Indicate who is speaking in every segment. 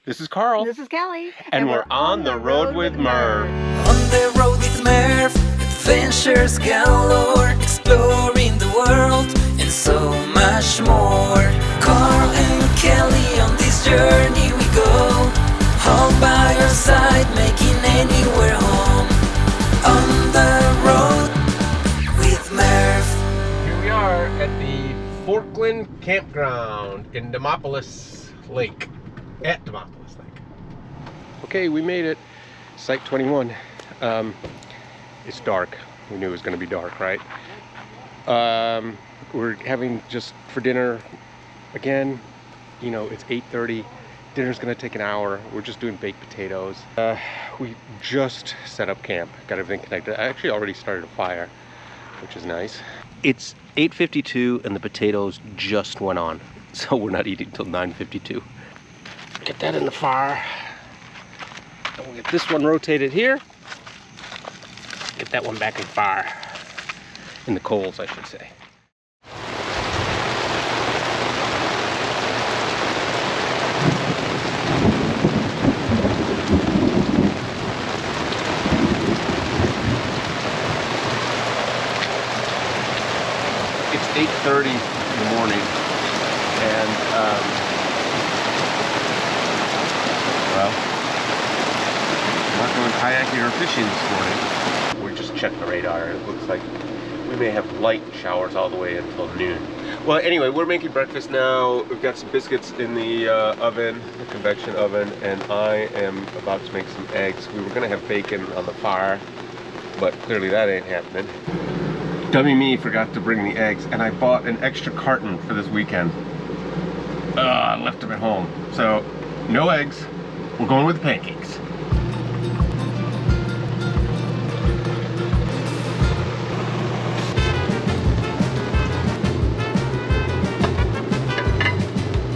Speaker 1: This is Carl.
Speaker 2: This is Kelly.
Speaker 1: And we're on the road with Merv.
Speaker 3: On the road with Merv, adventures galore, exploring the world and so much more. Carl and Kelly, on this journey we go, all by your side, making anywhere home. On the road with Merv.
Speaker 1: Here we are at the Forkland Campground in Demopolis Lake. At Demopolis Lake. Okay, we made it. Site 21. It's dark. We knew it was going to be dark, right? We're having just for dinner again. You know, it's 8:30. Dinner's going to take an hour. We're just doing baked potatoes. We just set up camp. Got everything connected. I actually already started a fire, which is nice. It's 8:52 and the potatoes just went on, so we're not eating till 9:52. Get that in the fire. And we'll get this one rotated here. Get that one back in fire. In the coals, I should say. It's 8:30 in the morning, and well, I'm not going kayaking or fishing this morning. We just checked the radar. It looks like we may have light showers all the way until noon. Well, anyway, we're making breakfast now. We've got some biscuits in the oven, the convection oven, and I am about to make some eggs. We were going to have bacon on the fire, but clearly that ain't happening. Dummy me forgot to bring the eggs, and I bought an extra carton for this weekend. I left them at home. So, no eggs. We're going with pancakes.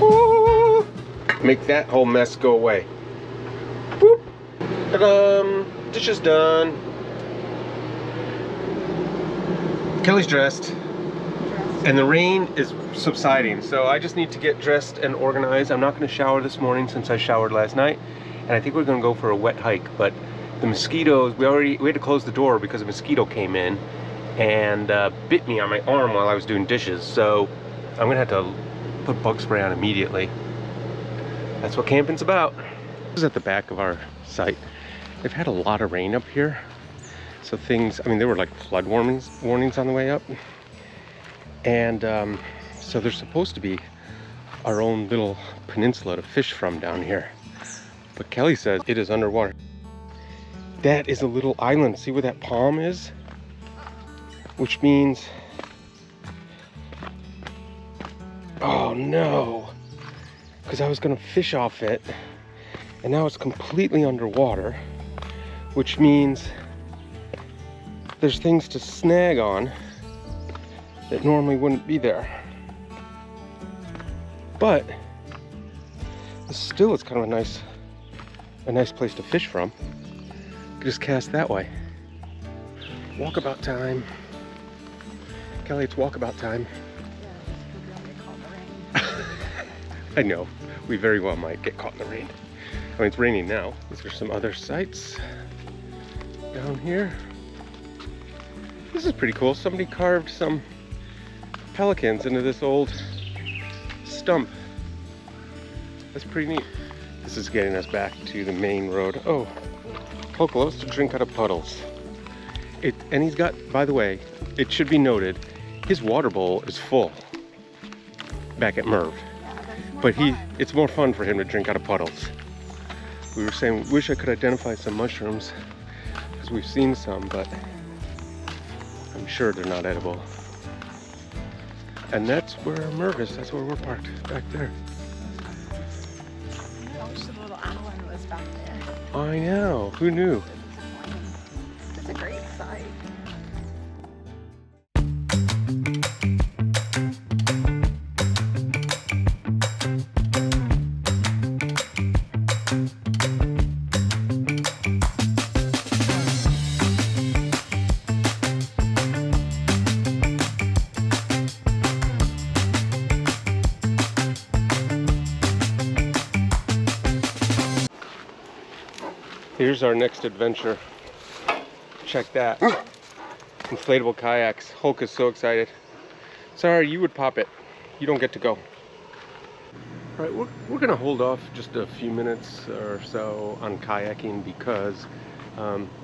Speaker 1: Woo! Make that whole mess go away. Boop. Ta-da! Dishes done. Kelly's dressed. And the rain is subsiding, so I just need to get dressed and organized. I'm not going to shower this morning since I showered last night, and I think we're going to go for a wet hike. But the mosquitoes, we had to close the door because a mosquito came in and bit me on my arm while I was doing dishes. So I'm going to have to put bug spray on immediately. That's what camping's about. This is at the back of our site. They've had a lot of rain up here, so things, I mean, there were like flood warnings on the way up. And so there's supposed to be our own little peninsula to fish from down here. But Kelly says it is underwater. That is a little island. See where that palm is? Which means... oh no! Because I was going to fish off it, and now it's completely underwater. Which means there's things to snag on that normally wouldn't be there. But still, it's kind of a nice place to fish from. You can just cast that way. Walkabout time. Kelly, it's walkabout time. I know, we very well might get caught in the rain. I mean, it's raining now. These are some other sites down here. This is pretty cool. Somebody carved some pelicans into this old stump. That's pretty neat. This is getting us back to the main road. Oh, Hulk loves to drink out of puddles. And he's got, by the way, it should be noted, his water bowl is full back at Merv. But it's more fun for him to drink out of puddles. We were saying, wish I could identify some mushrooms, because we've seen some, but I'm sure they're not edible. And that's where Merv is. That's where we're parked, back there.
Speaker 2: Oh, just a little island was back there.
Speaker 1: I know. Who knew?
Speaker 2: It's a great sight.
Speaker 1: Here's our next adventure. Check that. Inflatable kayaks. Hulk is so excited. Sorry, you would pop it. You don't get to go. All right, we're gonna hold off just a few minutes or so on kayaking because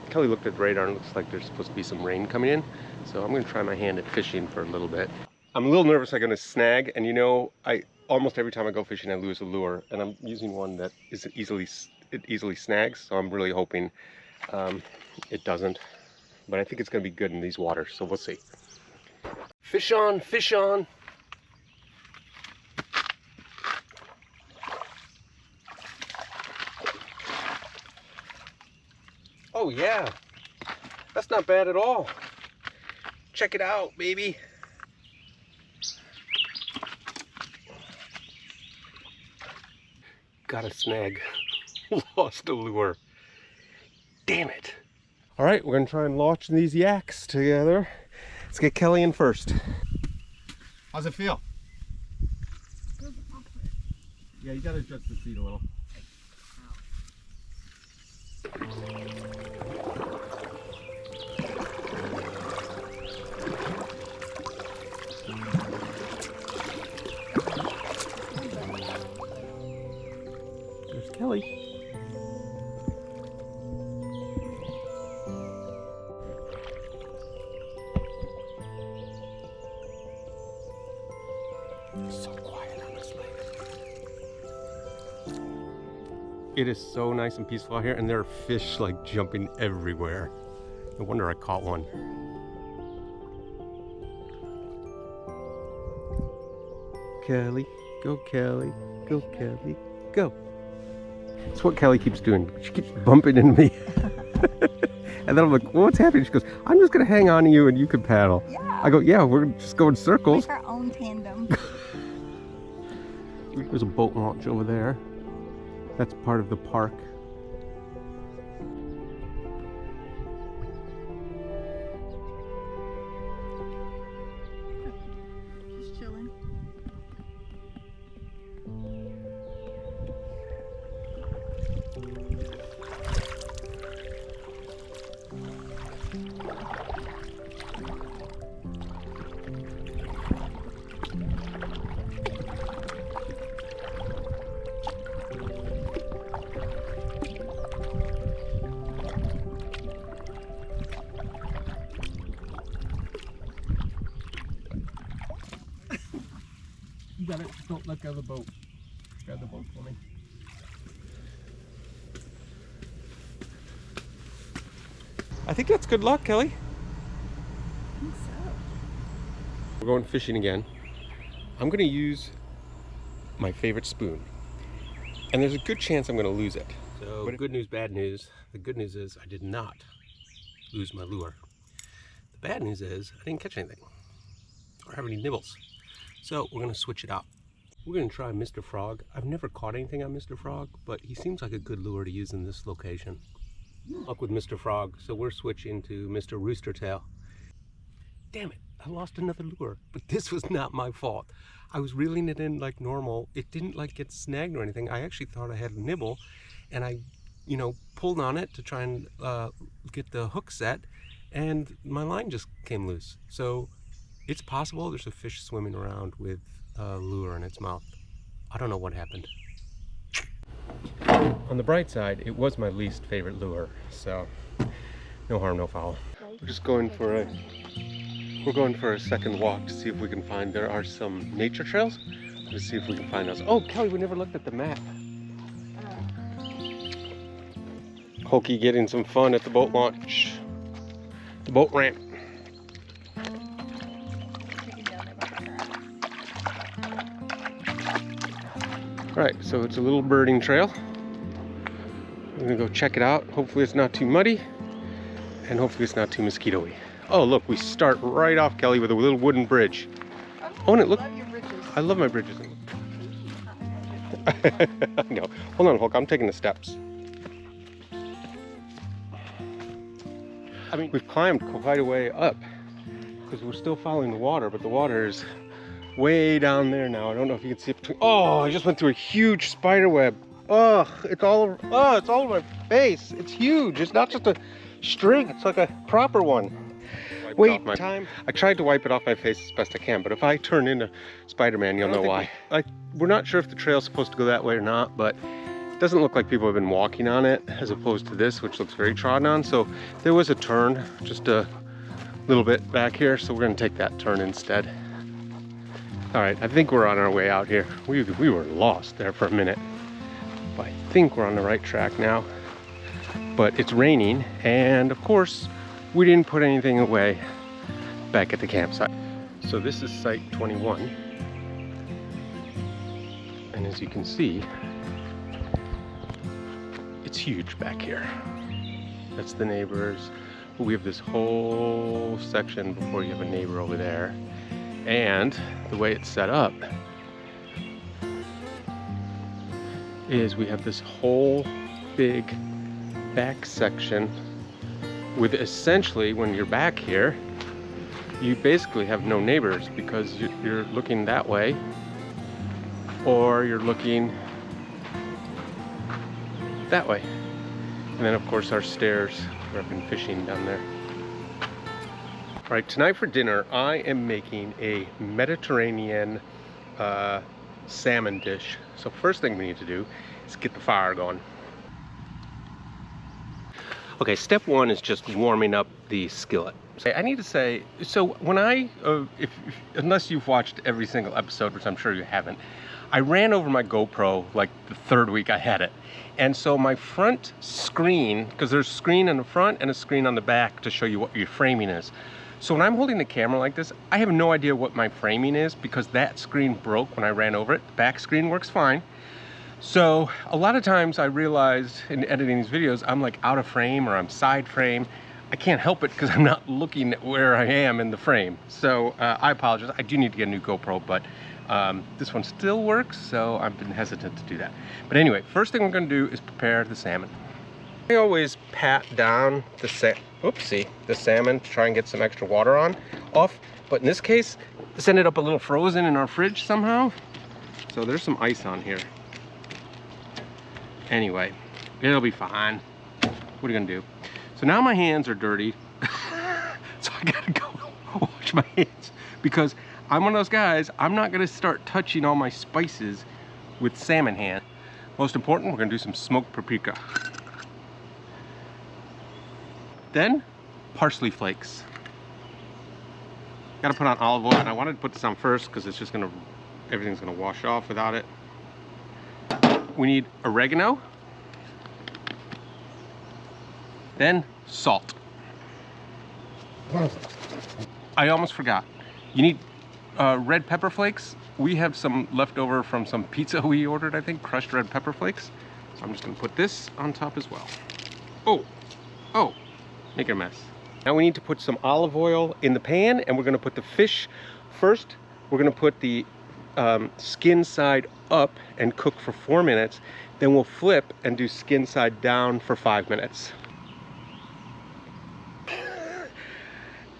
Speaker 1: Kelly looked at the radar and it looks like there's supposed to be some rain coming in. So I'm gonna try my hand at fishing for a little bit. I'm a little nervous I'm gonna snag, and you know, almost every time I go fishing I lose a lure, and I'm using one that it easily snags, so I'm really hoping it doesn't. But I think it's gonna be good in these waters, so we'll see. Fish on, fish on. Oh yeah, that's not bad at all. Check it out, baby. Got a snag. Lost a lure. Damn it. All right, we're gonna try and launch these yaks together. Let's get Kelly in first. How's it feel? Yeah, you gotta adjust the seat a little. There's Kelly. So quiet on this lake. It is so nice and peaceful out here, and there are fish like jumping everywhere. No wonder I caught one. Kelly, go Kelly, go Kelly, go. That's what Kelly keeps doing. She keeps bumping into me. And then I'm like, well, what's happening? She goes, I'm just gonna hang on to you and you can paddle.
Speaker 2: Yeah.
Speaker 1: I go, yeah, we're just going circles.
Speaker 2: Like our own tandem.
Speaker 1: There's a boat launch over there. That's part of the park.
Speaker 2: Just chilling.
Speaker 1: You got it. Don't let go of the boat. Grab the boat for me. I think that's good luck, Kelly.
Speaker 2: I think so.
Speaker 1: We're going fishing again. I'm going to use my favorite spoon. And there's a good chance I'm going to lose it. So good news, bad news. The good news is I did not lose my lure. The bad news is I didn't catch anything or have any nibbles. So we're going to switch it up. We're going to try Mr. Frog. I've never caught anything on Mr. Frog, but he seems like a good lure to use in this location. Luck with Mr. Frog, so we're switching to Mr. Roostertail. Damn it, I lost another lure, but this was not my fault. I was reeling it in like normal. It didn't like get snagged or anything. I actually thought I had a nibble, and I, pulled on it to try and get the hook set, and my line just came loose. So it's possible there's a fish swimming around with a lure in its mouth. I don't know what happened. On the bright side, it was my least favorite lure, so no harm, no foul. We're just going for a second walk to see if we can find, there are some nature trails. Let's see if we can find those. Oh, Kelly, we never looked at the map. Hulky getting some fun at the boat launch. The boat ramp. Alright, so it's a little birding trail. We're gonna go check it out. Hopefully it's not too muddy, and hopefully it's not too mosquito-y. Oh look, we start right off, Kelly, with a little wooden bridge. Oh, and it look. I love my bridges. I know. Hold on, Hulk, I'm taking the steps. I mean, we've climbed quite a way up because we're still following the water, but the water is way down there now. I don't know if you can see it between. Oh, I just went through a huge spider web. Oh, it's all over, oh, it's all over my face. It's huge. It's not just a string, it's like a proper one. Wait, time. I tried to wipe it off my face as best I can, but if I turn into Spider-Man, you'll know why. We're not sure if the trail's supposed to go that way or not, but it doesn't look like people have been walking on it as opposed to this, which looks very trodden on. So there was a turn, just a little bit back here, so we're gonna take that turn instead. All right, I think we're on our way out here. We were lost there for a minute, but I think we're on the right track now. But it's raining, and of course, we didn't put anything away back at the campsite. So this is site 21. And as you can see, it's huge back here. That's the neighbors. We have this whole section before you have a neighbor over there. And the way it's set up is we have this whole big back section with essentially, when you're back here, you basically have no neighbors because you're looking that way or you're looking that way. And then of course our stairs where I've been fishing down there. All right, tonight for dinner, I am making a Mediterranean salmon dish. So first thing we need to do is get the fire going. Okay, step one is just warming up the skillet. So I need to say, so when unless you've watched every single episode, which I'm sure you haven't, I ran over my GoPro like the third week I had it. And so my front screen, because there's a screen in the front and a screen on the back to show you what your framing is. So when I'm holding the camera like this, I have no idea what my framing is because that screen broke when I ran over it. The back screen works fine. So a lot of times I realized in editing these videos, I'm like out of frame or I'm side frame. I can't help it because I'm not looking at where I am in the frame. So I apologize. I do need to get a new GoPro, but this one still works, so I've been hesitant to do that. But anyway, first thing we're gonna do is prepare the salmon. I always pat down the salmon to try and get some extra water off. But in this case, this ended up a little frozen in our fridge somehow. So there's some ice on here. Anyway, it'll be fine. What are you gonna do? So now my hands are dirty. So I gotta go wash my hands because I'm one of those guys, I'm not gonna start touching all my spices with salmon hand. Most important, we're gonna do some smoked paprika. Then, parsley flakes. Gotta put on olive oil, and I wanted to put this on first because it's just gonna, everything's gonna wash off without it. We need oregano. Then salt. I almost forgot. You need red pepper flakes. We have some left over from some pizza we ordered, I think, crushed red pepper flakes. So I'm just gonna put this on top as well. Oh, make it a mess. Now we need to put some olive oil in the pan and we're gonna put the fish first. We're gonna put the skin side up and cook for 4 minutes. Then we'll flip and do skin side down for 5 minutes.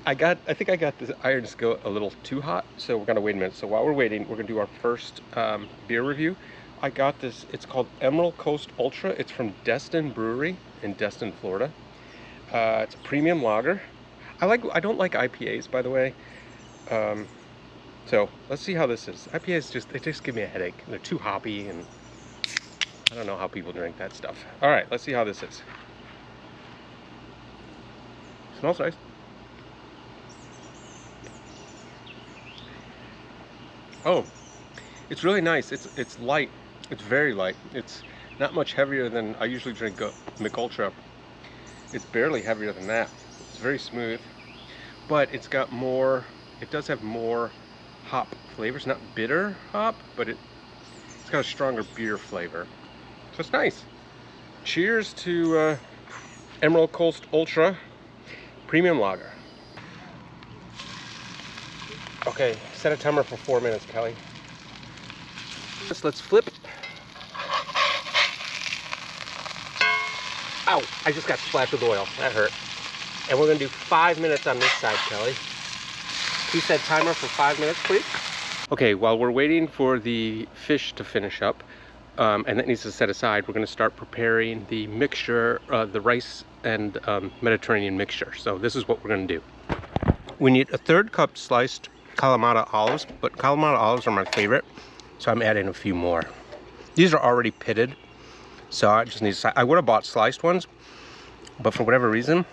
Speaker 1: I think I got this iron skillet a little too hot, so we're gonna wait a minute. So while we're waiting, we're gonna do our first beer review. I got this, it's called Emerald Coast Ultra. It's from Destin Brewery in Destin, Florida. It's a premium lager. I don't like IPAs, by the way. So let's see how this is. IPAs they just give me a headache. They're too hoppy and I don't know how people drink that stuff. All right, let's see how this is. Smells nice. Oh, it's really nice. It's light. It's very light. It's not much heavier than I usually drink Mick Ultra. It's barely heavier than that. It's very smooth, but it's got more. It does have more hop flavors. Not bitter hop, but it's got a stronger beer flavor. So it's nice. Cheers to Emerald Coast Ultra Premium Lager. Okay, set a timer for 4 minutes, Kelly. Let's flip. Ow, I just got splashed with oil. That hurt. And we're gonna do 5 minutes on this side, Kelly. Please set timer for 5 minutes, please. Okay, while we're waiting for the fish to finish up, and that needs to set aside. We're going to start preparing the mixture, the rice and Mediterranean mixture. So this is what we're going to do. We need a 1/3 cup sliced Kalamata olives, but Kalamata olives are my favorite, so I'm adding a few more. These are already pitted, so I just need to, I would have bought sliced ones, but for whatever reason,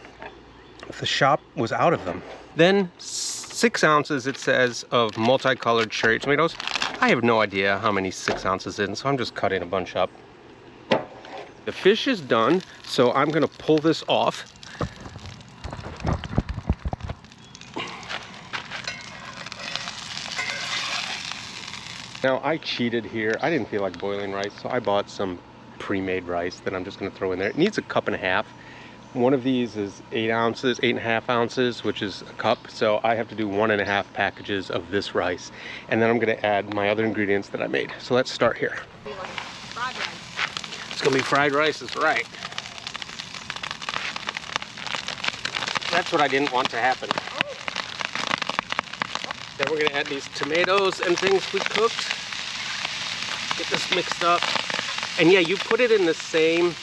Speaker 1: the shop was out of them. Then 6 ounces, it says, of multicolored cherry tomatoes. I have no idea how many 6 ounces in, so I'm just cutting a bunch up. The fish is done, so I'm gonna pull this off. Now I cheated here. I didn't feel like boiling rice, so I bought some pre-made rice that I'm just gonna throw in there. It needs a 1.5 cups. One of these is 8 ounces, 8.5 ounces, which is a cup. So I have to do 1.5 packages of this rice. And then I'm gonna add my other ingredients that I made. So let's start here. It's gonna be fried rice, that's right. That's what I didn't want to happen. Then we're gonna add these tomatoes and things we cooked. Get this mixed up. And yeah, you put it in the same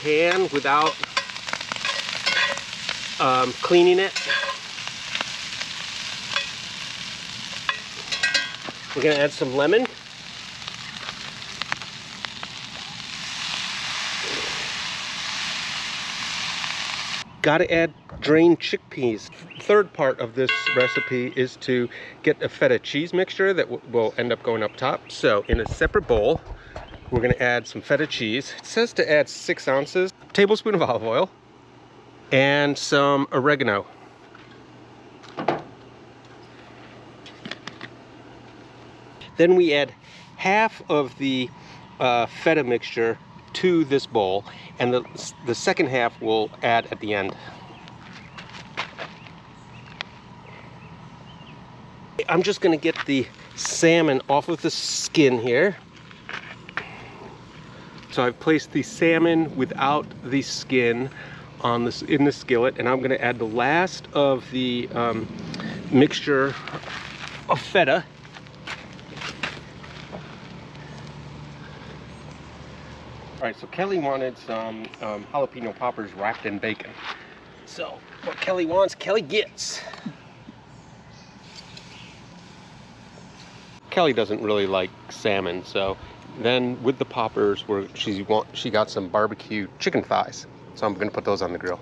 Speaker 1: pan without cleaning it. We're gonna add some lemon. Gotta add drained chickpeas. Third part of this recipe is to get a feta cheese mixture that will end up going up top. So in a separate bowl, we're gonna add some feta cheese. It says to add 6 ounces, a tablespoon of olive oil, and some oregano. Then we add half of the feta mixture to this bowl, and the second half we'll add at the end. I'm just gonna get the salmon off of the skin here. So I've placed the salmon without the skin on this in the skillet, and I'm gonna add the last of the mixture of feta. All right, so Kelly wanted some jalapeno poppers wrapped in bacon. So what Kelly wants, Kelly gets. Kelly doesn't really like salmon, so then with the poppers, she got some barbecue chicken thighs. So I'm gonna put those on the grill.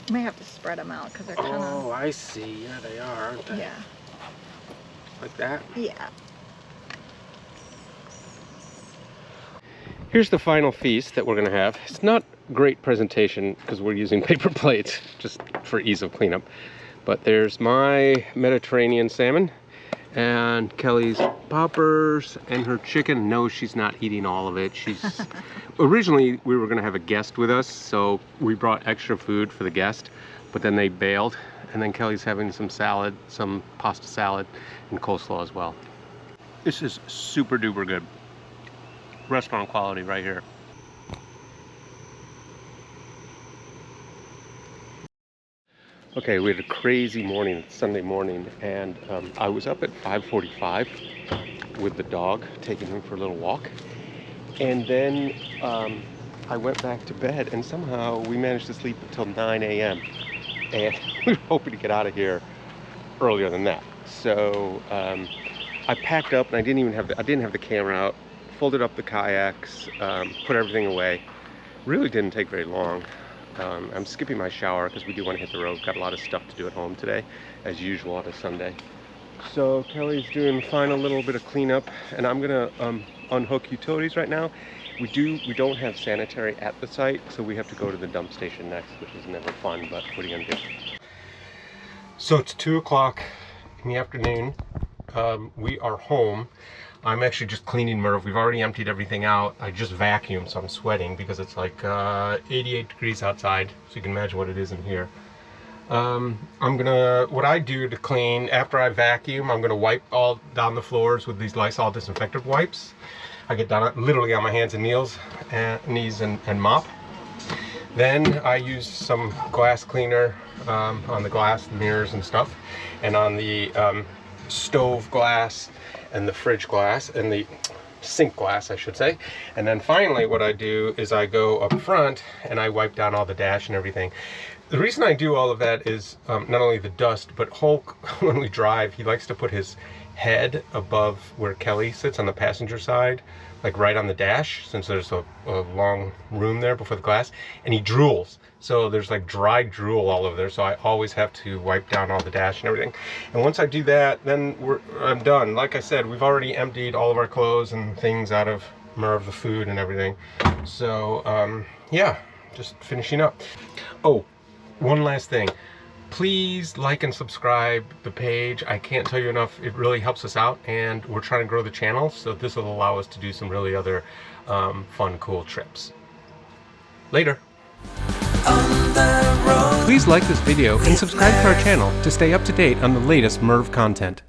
Speaker 2: You may have to spread them out because they're kind of.
Speaker 1: Oh, I see. Yeah, they are, aren't they?
Speaker 2: Yeah.
Speaker 1: Like that?
Speaker 2: Yeah.
Speaker 1: Here's the final feast that we're gonna have. It's not great presentation because we're using paper plates just for ease of cleanup. But there's my Mediterranean salmon and Kelly's poppers and her chicken. No, she's not eating all of it. She's originally we were gonna have a guest with us, so we brought extra food for the guest, but then they bailed. And then Kelly's having some salad, some pasta salad and coleslaw as well. This is super duper good. Restaurant quality right here. Okay, we had a crazy morning, Sunday morning, and I was up at 5:45 with the dog, taking him for a little walk. And then I went back to bed, and somehow we managed to sleep until 9 a.m. And we were hoping to get out of here earlier than that. So I packed up, and I didn't have the camera out. Folded up the kayaks, put everything away. Really didn't take very long. I'm skipping my shower because we do want to hit the road. Got a lot of stuff to do at home today, as usual on a Sunday. So Kelly's doing a final little bit of cleanup, and I'm gonna unhook utilities right now. We don't have sanitary at the site, so we have to go to the dump station next, which is never fun, but what are you gonna do? So it's 2 o'clock in the afternoon. We are home. I'm actually just cleaning Merv. We've already emptied everything out. I just vacuumed, so I'm sweating because it's like 88 degrees outside, so you can imagine what it is in here. What I do to clean, after I vacuum, I'm gonna wipe all down the floors with these Lysol disinfectant wipes. I get down literally on my hands and knees and mop. Then I use some glass cleaner on the glass, the mirrors and stuff, and on the stove glass and the fridge glass and the sink glass, I should say. And then finally what I do is I go up front and I wipe down all the dash and everything. The reason I do all of that is not only the dust, but Hulk, when we drive, he likes to put his head above where Kelly sits on the passenger side, like right on the dash, since there's a long room there before the glass, and he drools. So there's like dry drool all over there, so I always have to wipe down all the dash and everything. And once I do that, then I'm done. Like I said, we've already emptied all of our clothes and things out of Merv, the food and everything. So yeah, just finishing up. Oh, one last thing. Please like and subscribe the page. I can't tell you enough, it really helps us out, and we're trying to grow the channel, so this will allow us to do some really other fun, cool trips. Later. Please like this video and subscribe to our channel to stay up to date on the latest Merv content.